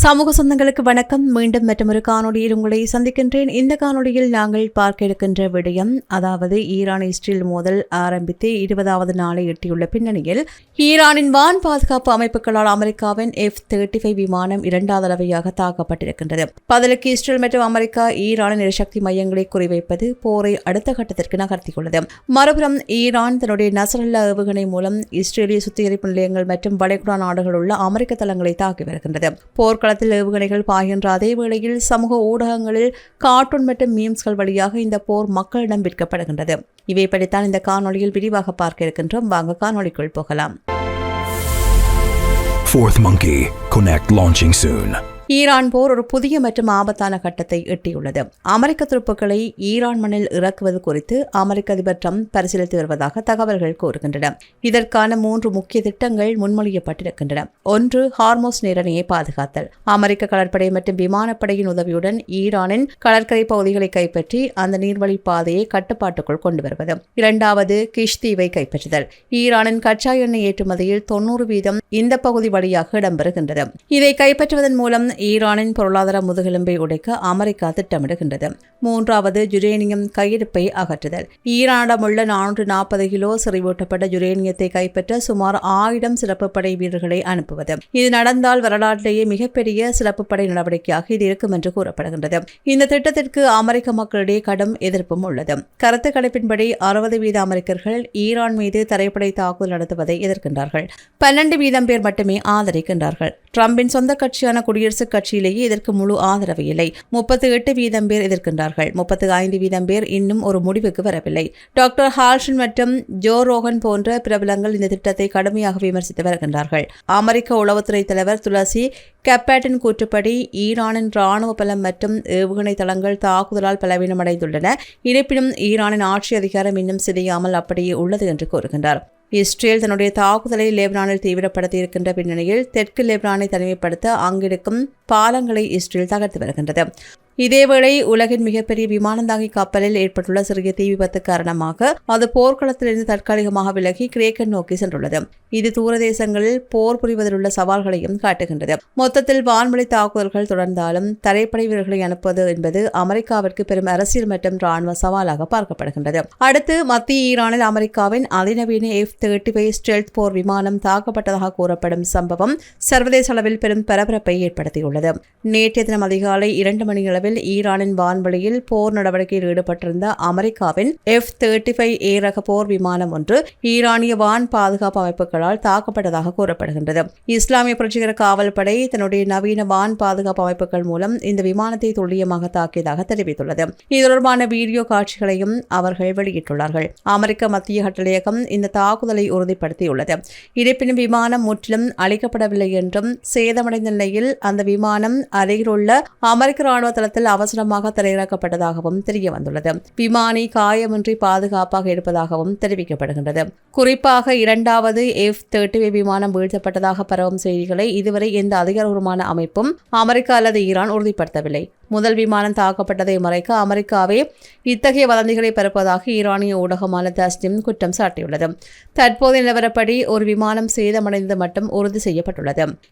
சமூக சொந்தங்களுக்கு வணக்கம். மீண்டும் மற்றொரு காணொலியில் உங்களை சந்திக்கின்றேன். இந்த காணொலியில் நாங்கள் பார்க்க இருக்கின்ற விடயம், அதாவது ஈரான் இஸ்ரேல் மோதல் ஆரம்பித்து 20வது நாளை எட்டியுள்ள பின்னணியில் ஈரானின் வான் பாதுகாப்பு அமைப்புகளால் அமெரிக்காவின் F-35 விமானம் இரண்டாவது தடவையாக தாக்கப்பட்டிருக்கின்றது. பதிலுக்கு இஸ்ரேல் மற்றும் அமெரிக்கா ஈரானின் எரிசக்தி மையங்களை குறிவைப்பது போரை அடுத்த கட்டத்திற்கு நகர்த்தியுள்ளது. மறுபுறம் ஈரான் தன்னுடைய நசரல்லா ஏவுகணை மூலம் இஸ்ரேலிய சுத்திகரிப்பு நிலையங்கள் மற்றும் வளைகுடா நாடுகள் உள்ள அமெரிக்க தளங்களை தாக்கி வருகின்றது. போர்க்களத்தில் ஏவுகணைகள் பாய்கின்ற அதே வேளையில் சமூக ஊடகங்களில் கார்ட்டூன் மற்றும் மீம்ஸ்கள் வழியாக இந்த போர் மக்களிடம் விற்கப்படுகின்றது. இவை பற்றித்தான் இந்த காணொலியில் விரிவாக பார்க்க இருக்கின்றோம். வாங்க காணொலிக்குள் போகலாம். Fourth Monkey Connect launching soon. Iran போர் ஒரு புதிய மற்றும் ஆபத்தான கட்டத்தை எட்டியுள்ளது. அமெரிக்க துருப்புக்களை ஈரான் மண்ணில் இறக்குவது குறித்து அமெரிக்க அதிபர் ட்ரம்ப் பரிசீலித்து வருவதாக தகவல்கள் கூறுகின்றன. இதற்கான 3 முக்கிய திட்டங்கள் முன்மொழியப்பட்டிருக்கின்றன. ஒன்று, ஹார்மோஸ் நீரிணையை பாதுகாத்தல். அமெரிக்க கடற்படை மற்றும் விமானப்படையின் உதவியுடன் ஈரானின் கடற்கரை பகுதிகளை கைப்பற்றி அந்த நீர்வழி பாதையை கட்டுப்பாட்டுக்குள் கொண்டு வருவது. இரண்டாவது, கிஷ் தீவை கைப்பற்றுதல். ஈரானின் கச்சா எண்ணெய் ஏற்றுமதியில் 90% இந்த பகுதி வழியாக இடம்பெறுகின்றது. இதை கைப்பற்றுவதன் மூலம் ஈரானின் பொருளாதார முதுகெலும்பை உடைக்க அமெரிக்கா திட்டமிடுகின்றது. மூன்றாவது, யுரேனியம் கையிருப்பை அகற்றுதல். ஈரானிடமுள்ள 440 கிலோ செறிவூட்டப்பட்ட யுரேனியத்தை கைப்பற்ற சுமார் 1000 சிறப்பு படை வீரர்களை அனுப்புவது. இது நடந்தால் வரலாற்றிலேயே மிகப்பெரிய சிறப்பு படை நடவடிக்கையாக இது இருக்கும் என்று கூறப்படுகின்றது. இந்த திட்டத்திற்கு அமெரிக்க மக்களிடையே கடும் எதிர்ப்பும் உள்ளது. கருத்து கணிப்பின்படி 60% அமெரிக்கர்கள் ஈரான் மீது தரைப்படை தாக்குதல் நடத்துவதை எதிர்க்கின்றார்கள். 12% பேர் மட்டுமே ஆதரிக்கின்றார்கள். ட்ரம்பின் சொந்த கட்சியான குடியரசுக் கட்சியிலேயே இதற்கு முழு ஆதரவு இல்லை. 38% பேர் எதிர்க்கின்றார்கள். 35% பேர் இன்னும் ஒரு முடிவுக்கு வரவில்லை. டாக்டர் ஹால்ஷன் மற்றும் ஜோ ரோகன் போன்ற பிரபலங்கள் இந்த திட்டத்தை கடுமையாக விமர்சித்து வருகின்றார்கள். அமெரிக்க உளவுத்துறை தலைவர் துளசி கெப்பாட்டின் கூற்றுப்படி ஈரானின் ராணுவ பலம் மற்றும் ஏவுகணை தளங்கள் தாக்குதலால் பலவீனமடைந்துள்ளன. இருப்பினும் ஈரானின் ஆட்சி அதிகாரம் இன்னும் சிதையாமல் அப்படியே உள்ளது என்று கூறுகின்றார். இஸ்ரேல் தன்னுடைய தாக்குதலை லெபனானில் தீவிரப்படுத்தி இருக்கின்ற பின்னணியில் தெற்கு லெபனானை தனிமைப்படுத்த அங்கிருக்கும் பாலங்களை இஸ்ரேல் தகர்த்து வருகின்றது. இதேவேளை உலகின் மிகப்பெரிய விமானந்தாங்கி கப்பலில் ஏற்பட்டுள்ள சிறிய தீ விபத்து காரணமாக அது போர்க்களத்திலிருந்து தற்காலிகமாக விலகி கிரேக்கன் நோக்கி சென்றுள்ளது. இது தூரதேசங்களில் போர் புரிவதில் உள்ள சவால்களையும் காட்டுகின்றது. மொத்தத்தில் வான்வழி தாக்குதல்கள் தொடர்ந்தாலும் தரைப்படை வீரர்களை அனுப்புவது என்பது அமெரிக்காவிற்கு பெரும் அரசியல் மற்றும் ராணுவ சவாலாக பார்க்கப்படுகின்றது. அடுத்து, மத்திய ஈரானில் அமெரிக்காவின் அதிநவீன F-35 ஸ்டெல்த் போர் விமானம் தாக்கப்பட்டதாக கூறப்படும் சம்பவம் சர்வதேச அளவில் பெரும் பரபரப்பை ஏற்படுத்தியுள்ளது. நேற்றைய தினம் அதிகாலை 2 மணி ஈரானின் வான்வெளியில் போர் நடவடிக்கையில் ஈடுபட்டிருந்த அமெரிக்காவின் F-35A ரக போர் விமானம் ஒன்று ஈரானிய வான் பாதுகாப்பு அமைப்புகளால் தாக்கப்பட்டதாக கூறப்படுகின்றது. இஸ்லாமிய புரட்சிகர காவல் படை தன்னுடைய நவீன வான் பாதுகாப்பு அமைப்புகள் மூலம் இந்த விமானத்தை துல்லியமாக தாக்கியதாக தெரிவித்துள்ளது. இது தொடர்பான வீடியோ காட்சிகளையும் அவர்கள் வெளியிட்டுள்ளார்கள். அமெரிக்க மத்திய கட்டளையகம் இந்த தாக்குதலை உறுதிப்படுத்தியுள்ளது. இருப்பினும் விமானம் முற்றிலும் அழிக்கப்படவில்லை என்றும் சேதமடைந்த நிலையில் அந்த விமானம் அருகிலுள்ள அமெரிக்க ராணுவ அவசரமாக தரையிறக்கப்பட்டதாகவும் தெரிய வந்துள்ளது. விமானி காயமின்றி பாதுகாப்பாக இருப்பதாகவும் தெரிவிக்கப்படுகின்றது. குறிப்பாக 2வது F-35 விமானம் வீழ்த்தப்பட்டதாக பரவும் செய்திகளை இதுவரை எந்த அதிகாரப்பூர்வமான அமைப்பும் அமெரிக்கா அல்லது ஈரான் உறுதிப்படுத்தவில்லை. முதல் விமானம் தாக்கப்பட்டதை மறைக்க அமெரிக்காவே இத்தகைய வதந்திகளை பரப்புவதாக ஈரானிய ஊடகமான தஸ்னிம் குற்றம் சாட்டியுள்ளது. தற்போதைய நிலவரப்படி ஒரு விமானம் சேதமடைந்தது மட்டும் உறுதி செய்யப்பட்டுள்ளது.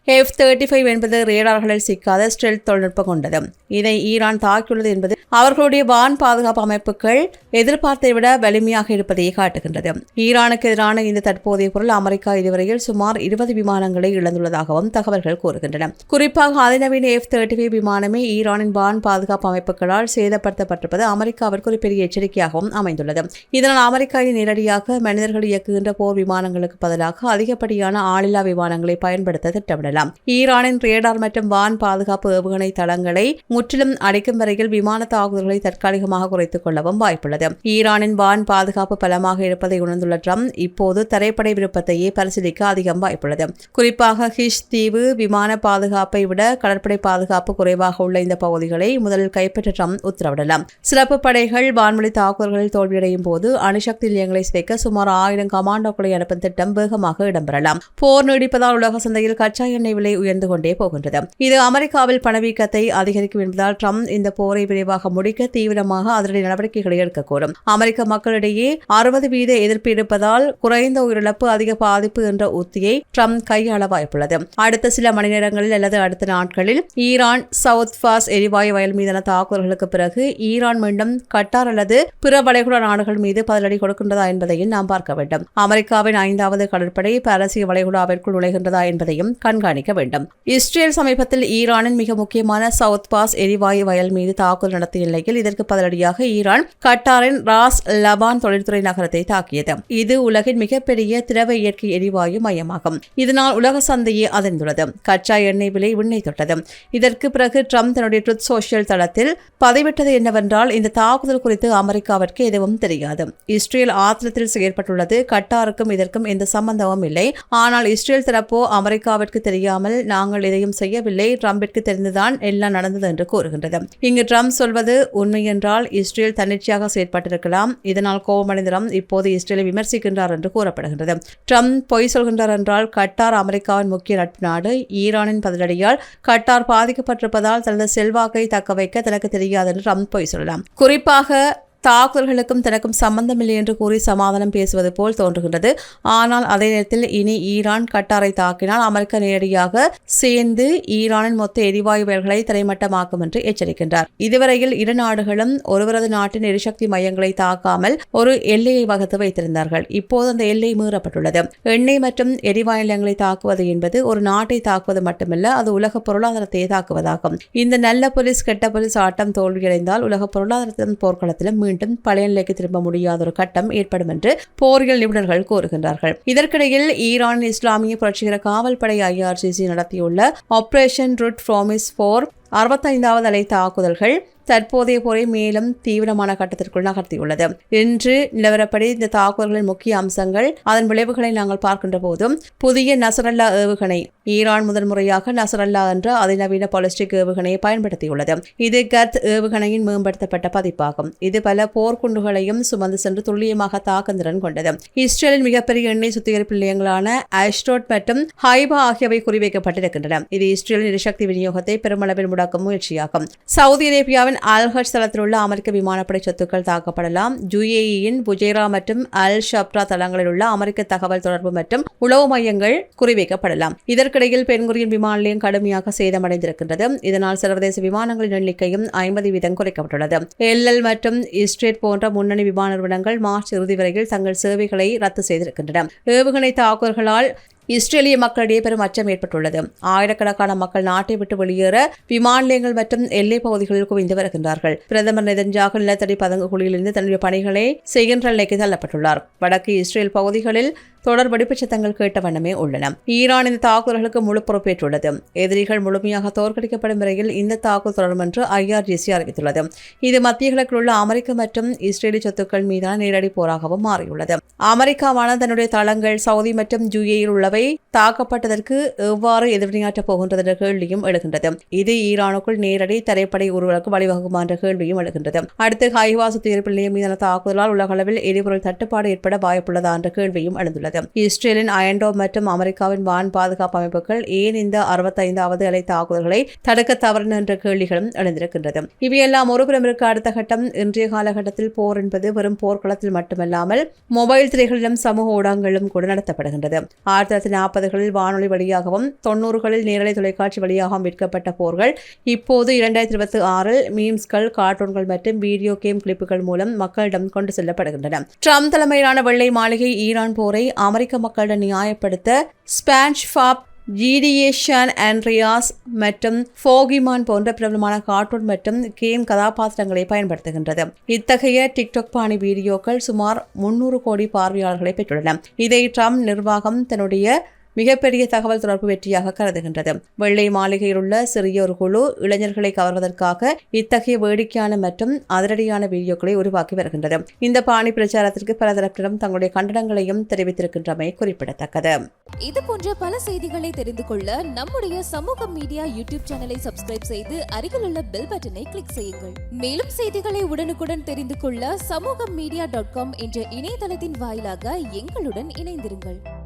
F-35 என்பது ரேடார்களில் சிக்காத ஸ்டெல்த் தொழில்நுட்பம் கொண்டது. இதை ஈரான் தாக்கியுள்ளது என்பது அவர்களுடைய வான் பாதுகாப்பு அமைப்புகள் எதிர்பார்த்தை விட வலிமையாக இருப்பதையே காட்டுகின்றது. ஈரானுக்கு எதிரான இந்த தற்போதைய பொருள் அமெரிக்கா இதுவரையில் சுமார் 20 விமானங்களை இழந்துள்ளதாகவும் தகவல்கள் கூறுகின்றன. குறிப்பாக அதிநவீன F-35 விமானமே ஈரானின் வான் பாதுகாப்பு அமைப்புகளால் சேதப்படுத்தப்பட்டிருப்பது அமெரிக்காவிற்கு ஒரு பெரிய எச்சரிக்கையாகவும் அமைந்துள்ளது. இதனால் அமெரிக்கா நேரடியாக மனிதர்கள் இயக்குகின்ற போர் விமானங்களுக்கு பதிலாக அதிகப்படியான ஆளில்லா விமானங்களை பயன்படுத்த திட்டமிடலாம். ஈரானின் ரேடார் மற்றும் வான் பாதுகாப்பு ஏவுகணை தளங்களை முற்றிலும் அடைக்கும் வரையில் விமான தாக்குதல்களை தற்காலிகமாக குறைத்துக் கொள்ளவும் வாய்ப்புள்ளது. ஈரானின் வான் பாதுகாப்பு பலமாக இருப்பதை உணர்ந்துள்ள ட்ரம்ப் இப்போது தரைப்படை விருப்பத்தையே பரிசீலிக்க அதிகம் வாய்ப்புள்ளது. குறிப்பாக கிஷ் தீவு விமான பாதுகாப்பை விட கடற்படை பாதுகாப்பு குறைவாக உள்ள இந்த பகுதிகளில் பகுதிகளை முதலில் கைப்பற்ற ட்ரம்ப் உத்தரவிடலாம். சிறப்பு படைகள் வான்வழி தாக்குதல்களில் தோல்வியடையும் போது அணுசக்தி நிலையங்களை சிதைக்க சுமார் 1000 கமாண்டோக்களை அனுப்பும் திட்டம் வேகமாக இடம்பெறலாம். போர் நீடிப்பதால் உலக சந்தையில் கச்சா எண்ணெய் விலை உயர்ந்து கொண்டே போகின்றது. இது அமெரிக்காவில் பணவீக்கத்தை அதிகரிக்கும் என்பதால் ட்ரம்ப் இந்த போரை விரைவாக முடிக்க தீவிரமாக அதிரடி நடவடிக்கைகளை எடுக்கக்கூடும். அமெரிக்க மக்களிடையே 60% எதிர்ப்பு இருப்பதால் குறைந்த உயிரிழப்பு அதிக பாதிப்பு என்ற உத்தியை ட்ரம்ப் கையாள வாய்ப்புள்ளது. அடுத்த சில மணி நேரங்களில் அல்லது அடுத்த நாட்களில் ஈரான் சவுத் பாஸ் எரிவாயு வயல் மீதான தாக்குதல்களுக்கு பிறகு ஈரான் மீண்டும் கட்டார் அல்லது பிற வளைகுடா நாடுகள் மீது பதிலடி கொடுக்கின்றதா என்பதையும் நாம் பார்க்க வேண்டும். அமெரிக்காவின் 5வது கடற்படை பாரசீக வளைகுடாவிற்குள் நுழைகின்றதா என்பதையும் கண்காணிக்க வேண்டும். இஸ்ரேல் சமீபத்தில் ஈரானின் மிக முக்கியமான சவுத் பாஸ் எரிவாயு வயல் மீது தாக்குதல் நடத்திய நிலையில் இதற்கு பதிலடியாக ஈரான் கட்டாரின் ராஸ் லபான் தொழில்துறை நகரத்தை தாக்கியது. இது உலகின் மிகப்பெரிய திரவ இயற்கை எரிவாயு மையமாகும். இதனால் உலக சந்தையே அதிர்ந்துள்ளது. கச்சா எண்ணெய் விலை விண்ணை தொட்டது. இதற்கு பிறகு ட்ரம்ப் தன்னுடைய ட்ரூத் சோஷியல் தளத்தில் பதிவிட்டது என்னவென்றால், இந்த தாக்குதல் குறித்து அமெரிக்காவிற்கு எதுவும் தெரியாது. இஸ்ரேல் ஆத்திரத்தில் செயற்பட்டுள்ளது. கட்டாருக்கும் இதற்கும் எந்த சம்பந்தமும் இல்லை. ஆனால் இஸ்ரேல் தரப்போ அமெரிக்காவிற்கு தெரியாமல் நாங்கள் எதையும் செய்யவில்லை, ட்ரம்பிற்கு தெரிந்துதான் எல்லாம் நடந்தது என்று கூறுகின்றது. இங்கு ட்ரம்ப் சொல்வது உண்மை என்றால் இஸ்ரேல் தன்னிச்சையாக செயற்பட்டிருக்கலாம். இதனால் கோபமடைந்த ட்ரம்ப் இப்போது இஸ்ரேலை விமர்சிக்கின்றார் என்று கூறப்படுகிறது. ட்ரம்ப் பொய் சொல்கின்றார் என்றால் கட்டார் அமெரிக்காவின் முக்கிய நட்பு நாடு. ஈரானின் பதிலடியால் கட்டார் பாதிக்கப்பட்டிருப்பதால் தனது செல்வாக்கை தக்க வைக்க தனக்கு தெரியாது என்று ட்ரம்ப் பொய் சொல்லலாம். குறிப்பாக தாக்குதல்களுக்கும் தனக்கும் சம்பந்தமில்லை என்று கூறி சமாதானம் பேசுவது போல் தோன்றுகின்றது. ஆனால் அதே நேரத்தில் இனி ஈரான் கட்டாரை தாக்கினால் அமெரிக்கா நேரடியாக சேர்ந்து ஈரானின் மொத்த எரிவாயு வயல்களை தரைமட்டமாக்கும் என்று எச்சரிக்கின்றார். இதுவரையில் இரு நாடுகளும் ஒருவரது நாட்டின் எரிசக்தி மையங்களை தாக்காமல் ஒரு எல்லையை வகுத்து வைத்திருந்தார்கள். இப்போது அந்த எல்லை மீறப்பட்டுள்ளது. எண்ணெய் மற்றும் எரிவாயு நிலையங்களை தாக்குவது என்பது ஒரு நாட்டை தாக்குவது மட்டுமல்ல, அது உலக பொருளாதாரத்தை தாக்குவதாகும். இந்த நல்ல போலீஸ் கெட்ட போலீஸ் ஆட்டம் தோல்வியடைந்தால் உலக பொருளாதாரத்தின் போர்க்களத்திலும் மீண்டும் பழைய நிலைக்கு திரும்ப முடியாத ஒரு கட்டம் ஏற்படும் என்று போரியல் நிபுணர்கள் கூறுகின்றார்கள். இதற்கிடையில் ஈரான் இஸ்லாமிய புரட்சிகர காவல் படை IRGC நடத்தியுள்ள ஆபரேஷன் ரூட் ப்ராமிஸ் 65வது அலை தாக்குதல்கள் தற்போதைய போரை மேலும் தீவிரமான கட்டத்திற்குள் நகர்த்தியுள்ளது. இன்று நிலவரப்படி இந்த தாக்குதல்களின் முக்கிய அம்சங்கள், அதன் விளைவுகளை நாங்கள் பார்க்கின்ற போதும், புதிய நசரல்லா ஏவுகணை. ஈரான் முதன்முறையாக நசரல்லா என்ற அதிநவீன பாலிஸ்டிக் ஏவுகணையை பயன்படுத்தியுள்ளது. இது கத் ஏவுகணையின் மேம்படுத்தப்பட்ட பதிப்பாகும். இது பல போர்க்குண்டுகளையும் சுமந்து சென்று துல்லியமாக தாக்குதிறன் கொண்டது. இஸ்ரேலின் மிகப்பெரிய எண்ணெய் சுத்திகரிப்பு நிலையங்களான அஷ்டோட் மற்றும் ஹைபா ஆகியவை குறிவைக்கப்பட்டிருக்கின்றன. இது இஸ்ரேலின் எரிசக்தி விநியோகத்தை பெருமளவில் முடக்கும் முயற்சியாகும். சவுதி அரேபியாவின் அல்-ஹஜ் தளத்தில் உள்ள அமெரிக்க விமானப்படை சொத்துக்கள் தாக்கப்படலாம். UAE-யின் புஜேரா மற்றும் அல் ஷப்ரா தளங்களில் உள்ள அமெரிக்க தகவல் தொடர்பு மற்றும் உளவு மையங்கள் குறிவைக்கப்படலாம். இதற்கிடையில் பென்குரியன் விமான நிலையம் கடுமையாக சேதமடைந்திருக்கின்றது. இதனால் சர்வதேச விமானங்களின் எண்ணிக்கையும் 50% குறைக்கப்பட்டுள்ளது. LL மற்றும் இஸ்ரேட் போன்ற முன்னணி விமான நிறுவனங்கள் மார்ச் இறுதி வரையில் தங்கள் சேவைகளை ரத்து செய்திருக்கின்றன. ஏவுகணை தாக்குதல்களால் இஸ்ரேலிய மக்களிடையே பெரும் அச்சம் ஏற்பட்டுள்ளது. ஆயிரக்கணக்கான மக்கள் நாட்டை விட்டு வெளியேற விமான நிலையங்கள் மற்றும் எல்லை பகுதிகளில் குவிந்து வருகின்றார்கள். பிரதமர் நெதன்யாகு நிலத்தடி பதுங்கு குழியிலிருந்து தன்னுடைய பணிகளை செய்கின்ற நிலைக்கு தள்ளப்பட்டுள்ளார். வடக்கு இஸ்ரேல் பகுதிகளில் தொடர் வெடிப்புச் சத்தங்கள் கேட்ட வண்ணமே உள்ளன. ஈரான் இந்த தாக்குதல்களுக்கு முழு பொறுப்பேற்றுள்ளது. எதிரிகள் முழுமையாக தோற்கடிக்கப்படும் வரையில் இந்த தாக்குதல் தொடரும் என்று IRGC அறிவித்துள்ளது. இது மத்திய கிழக்கில் உள்ள அமெரிக்க மற்றும் இஸ்ரேலி சொத்துக்கள் மீதான நேரடி போராகவும் மாறியுள்ளது. அமெரிக்காவான தன்னுடைய தளங்கள் சவுதி மற்றும் UAE-யில் உள்ளவை தாக்கப்பட்டதற்கு எவ்வாறு எதிர்வினையாற்றப் போகின்றது என்ற கேள்வியும் எழுகின்றது. இது ஈரானுக்குள் நேரடி தரைப்படை உருவாக்க வழிவகுமா என்ற கேள்வியும் எழுகின்றது. அடுத்து ஹைவா சுத்திகரிப்பு நிலையம் மீதான தாக்குதலால் உலக அளவில் எரிபொருள் தட்டுப்பாடு ஏற்பட வாய்ப்புள்ளதா என்ற கேள்வியும் எழுந்துள்ளது. இஸ்ரேலின் அயன்டோம் மற்றும் அமெரிக்காவின் வான் பாதுகாப்பு அமைப்புகள் ஏன் இந்த 65வது அலை தாக்குதல்களை தடுக்க தவறின என்ற கேள்விகளும் எழுந்திருக்கின்றது. இவையெல்லாம் ஒருபுறம் இருக்க, அடுத்த கட்டம் இன்றைய காலகட்டத்தில் போர் என்பது வெறும் போர்க்களத்தில் மட்டுமல்லாமல் மொபைல் திரைகளிலும் சமூக ஊடகங்களிலும் கூட நடத்தப்படுகின்றது. 1940களில் வானொலி வழியாகவும் 90களில் நேரலை தொலைக்காட்சி வழியாகவும் விற்கப்பட்ட போர்கள் இப்போது 2026இல் மீம்ஸ்கள், கார்ட்டூன்கள் மற்றும் வீடியோ கேம் கிளிப்புகள் மூலம் மக்களிடம் கொண்டு செல்லப்படுகின்றன. ட்ரம்ப் தலைமையிலான வெள்ளை மாளிகை ஈரான் போரை அமெரிக்க மக்களிடம் நியாயப்படுத்த SpongeBob, GTA San Andreas மற்றும் ஃபோகிமான் போன்ற பிரபலமான கார்ட்டூன் மற்றும் கேம் கதாபாத்திரங்களை பயன்படுத்துகின்றது. இத்தகைய டிக்டாக் பாணி வீடியோக்கள் சுமார் 300 கோடி பார்வையாளர்களை பெற்றுள்ளன. இதை ட்ரம்ப் நிர்வாகம் தன்னுடைய மிகப்பெரிய தகவல் தொடர்பு வெற்றியாக கருதுகின்றது. வெள்ளை மாளிகையில் உள்ள சிறிய ஒரு குழு இளைஞர்களை கவர்வதற்காக இத்தகைய வேடிக்கையான மற்றும் அதிரடியான வீடியோக்களை உருவாக்கி வருகின்றது. இந்த பாணி பிரச்சாரத்திற்கு பல தரப்பினரும் தங்களுடைய கண்டனங்களையும் தெரிவித்திருக்கின்றமை குறிப்பிடத்தக்கது. இது போன்ற பல செய்திகளை தெரிந்து கொள்ள நம்முடைய சமூக மீடியா யூடியூப் சேனலை சப்ஸ்கிரைப் செய்து அருகில் உள்ள பெல் பட்டனை கிளிக் செய்யுங்கள். மேலும் செய்திகளை உடனுக்குடன் தெரிந்து கொள்ள சமூகமீடியா.com என்ற இணையதளத்தின் வாயிலாக எங்களுடன் இணைந்திருங்கள்.